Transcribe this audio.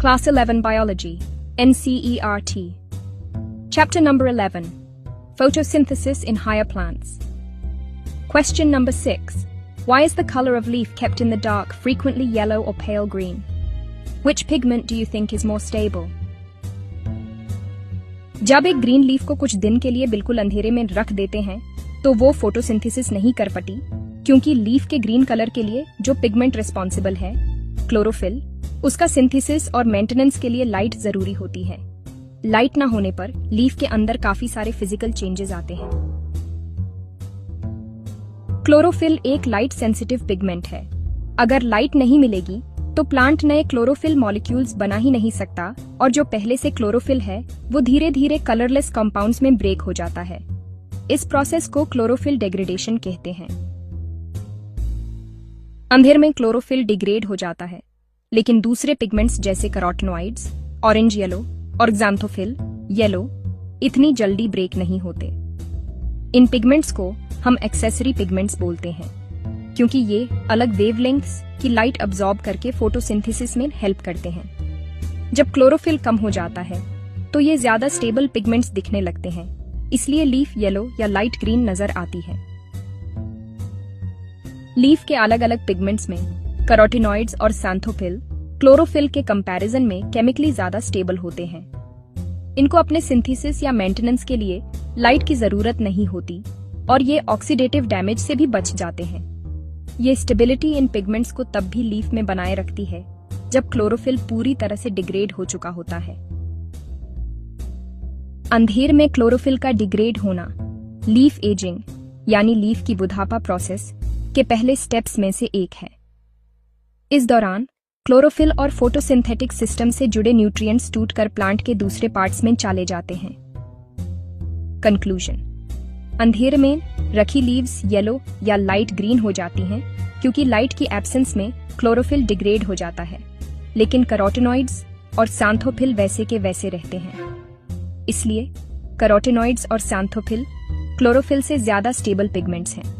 Class 11 Biology, NCERT. Chapter number 11, Photosynthesis in Higher Plants. Question number 6. Why is the color of leaf kept in the dark frequently yellow or pale green? Which pigment do you think is more stable? जब एक green leaf को कुछ दिन के लिए बिल्कुल अंधेरे में रख देते हैं तो वो फोटोसिंथेसिस नहीं कर पाती, क्योंकि लीफ के ग्रीन कलर के लिए जो पिगमेंट रिस्पॉन्सिबल है, क्लोरोफिल, उसका सिंथेसिस और मेंटेनेंस के लिए लाइट जरूरी होती है। लाइट ना होने पर लीफ के अंदर काफी सारे फिजिकल चेंजेस आते हैं। क्लोरोफिल एक लाइट सेंसिटिव पिगमेंट है। अगर लाइट नहीं मिलेगी तो प्लांट नए क्लोरोफिल मॉलिक्यूल्स बना ही नहीं सकता, और जो पहले से क्लोरोफिल है वो धीरे धीरे कलरलेस कंपाउंड्स में ब्रेक हो जाता है। इस प्रोसेस को क्लोरोफिल डिग्रेडेशन कहते हैं। अंधेर में क्लोरोफिल डिग्रेड हो जाता है, लेकिन दूसरे पिगमेंट्स जैसे कैरोटिनॉइड्स, ऑरेंज येलो और ज़ैंथोफिल येलो इतनी जल्दी ब्रेक नहीं होते। इन पिगमेंट्स को हम एक्सेसरी पिगमेंट्स बोलते हैं, क्योंकि ये अलग वेवलेंथ्स की लाइट अब्सॉर्ब करके फोटोसिंथेसिस में हेल्प करते हैं। जब क्लोरोफिल कम हो जाता है तो ये ज्यादा स्टेबल पिगमेंट्स दिखने लगते हैं, इसलिए लीफ येलो या लाइट ग्रीन नजर आती है। लीफ के अलग अलग पिगमेंट्स में कैरोटिनॉइड्स और ज़ैंथोफिल क्लोरोफिल के कंपैरिजन में केमिकली ज्यादा स्टेबल होते हैं। इनको अपने सिंथेसिस या मेंटेनेंस के लिए लाइट की जरूरत नहीं होती, और ये ऑक्सीडेटिव डैमेज से भी बच जाते हैं। ये स्टेबिलिटी इन पिगमेंट्स को तब भी लीफ में बनाए रखती है जब क्लोरोफिल पूरी तरह से डिग्रेड हो चुका होता है। अंधेर में क्लोरोफिल का डिग्रेड होना लीफ एजिंग यानी लीफ की बुढ़ापा प्रोसेस के पहले स्टेप्स में से एक है। इस दौरान क्लोरोफिल और फोटोसिंथेटिक सिस्टम से जुड़े न्यूट्रिएंट्स टूटकर प्लांट के दूसरे पार्ट्स में चले जाते हैं। कंक्लूजन: अंधेर में रखी लीव्स येलो या लाइट ग्रीन हो जाती हैं, क्योंकि लाइट की एब्सेंस में क्लोरोफिल डिग्रेड हो जाता है, लेकिन कैरोटिनॉइड्स और ज़ैंथोफिल वैसे के वैसे रहते हैं। इसलिए कैरोटिनॉइड्स और ज़ैंथोफिल क्लोरोफिल से ज्यादा स्टेबल पिगमेंट्स हैं।